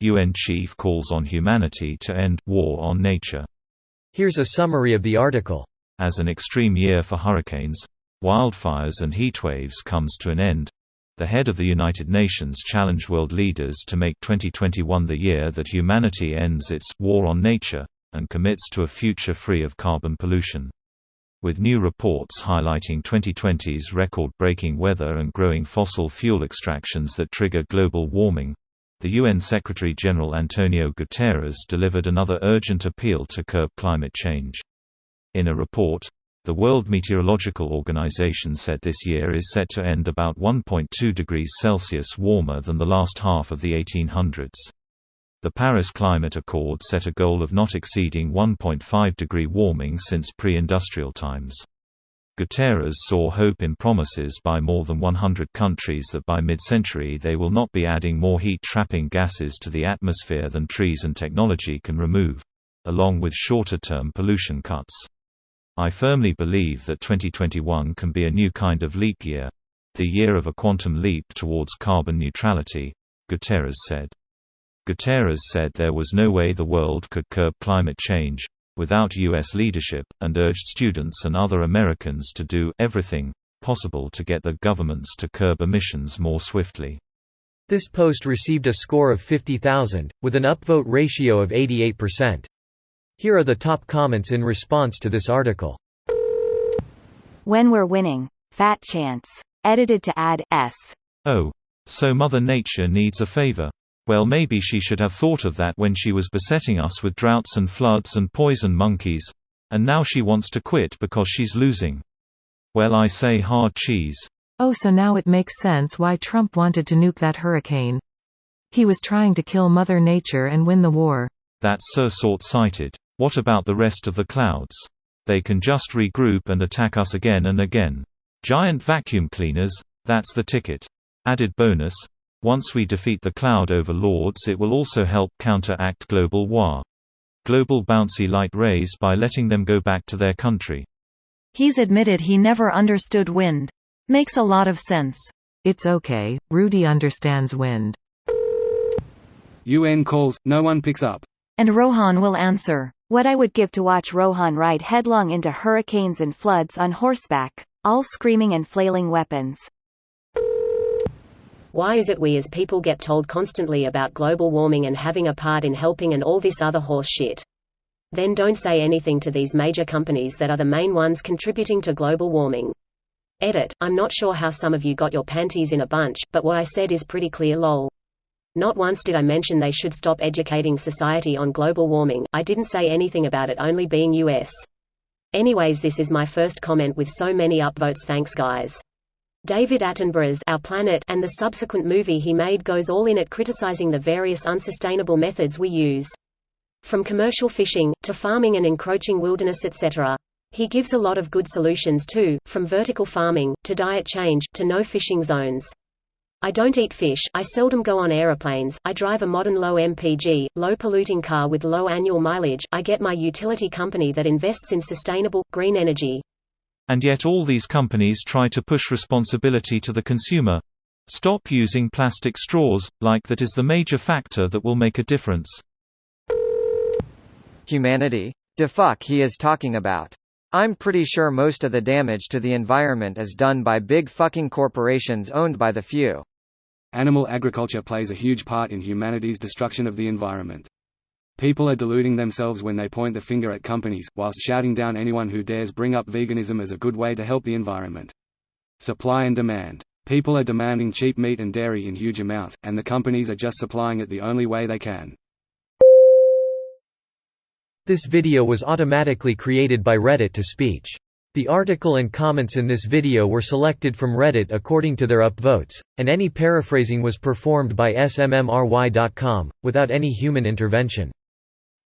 UN chief calls on humanity to end war on nature. Here's a summary of the article. As an extreme year for hurricanes, wildfires and heatwaves comes to an end, the head of the United Nations challenged world leaders to make 2021 the year that humanity ends its war on nature and commits to a future free of carbon pollution. With new reports highlighting 2020's record-breaking weather and growing fossil fuel extractions that trigger global warming, the UN Secretary-General Antonio Guterres delivered another urgent appeal to curb climate change. In a report, the World Meteorological Organization said this year is set to end about 1.2 degrees Celsius warmer than the last half of the 1800s. The Paris Climate Accord set a goal of not exceeding 1.5-degree warming since pre-industrial times. Guterres saw hope in promises by more than 100 countries that by mid-century they will not be adding more heat-trapping gases to the atmosphere than trees and technology can remove, along with shorter-term pollution cuts. I firmly believe that 2021 can be a new kind of leap year, the year of a quantum leap towards carbon neutrality, Guterres said. Guterres said there was no way the world could curb climate change without U.S. leadership, and urged students and other Americans to do everything possible to get their governments to curb emissions more swiftly. This post received a score of 50,000, with an upvote ratio of 88%. Here are the top comments in response to this article. When we're winning. Fat chance. Edited to add S. Oh. So Mother Nature needs a favor. Well, maybe she should have thought of that when she was besetting us with droughts and floods and poison monkeys. And now she wants to quit because she's losing. Well, I say hard cheese. Oh, so now it makes sense why Trump wanted to nuke that hurricane. He was trying to kill Mother Nature and win the war. That's so short-sighted. What about the rest of the clouds? They can just regroup and attack us again and again. Giant vacuum cleaners, that's the ticket. Added bonus: once we defeat the cloud overlords, it will also help counteract global war. Global bouncy light rays by letting them go back to their country. He's admitted he never understood wind. Makes a lot of sense. It's okay, Rudy understands wind. UN calls, no one picks up. And Rohan will answer. What I would give to watch Rohan ride headlong into hurricanes and floods on horseback, all screaming and flailing weapons. Why is it we as people get told constantly about global warming and having a part in helping and all this other horse shit? Then don't say anything to these major companies that are the main ones contributing to global warming. Edit: I'm not sure how some of you got your panties in a bunch, but what I said is pretty clear lol. Not once did I mention they should stop educating society on global warming. I didn't say anything about it only being US. Anyways, this is my first comment with so many upvotes, thanks guys. David Attenborough's Our Planet and the subsequent movie he made goes all in at criticizing the various unsustainable methods we use. From commercial fishing, to farming and encroaching wilderness etc. He gives a lot of good solutions too, from vertical farming, to diet change, to no fishing zones. I don't eat fish, I seldom go on aeroplanes, I drive a modern low MPG, low polluting car with low annual mileage, I get my utility company that invests in sustainable, green energy. And yet all these companies try to push responsibility to the consumer. Stop using plastic straws, like that is the major factor that will make a difference. Humanity? The fuck he is talking about? I'm pretty sure most of the damage to the environment is done by big fucking corporations owned by the few. Animal agriculture plays a huge part in humanity's destruction of the environment. People are deluding themselves when they point the finger at companies, whilst shouting down anyone who dares bring up veganism as a good way to help the environment. Supply and demand. People are demanding cheap meat and dairy in huge amounts, and the companies are just supplying it the only way they can. This video was automatically created by Reddit to speech. The article and comments in this video were selected from Reddit according to their upvotes, and any paraphrasing was performed by smmry.com, without any human intervention.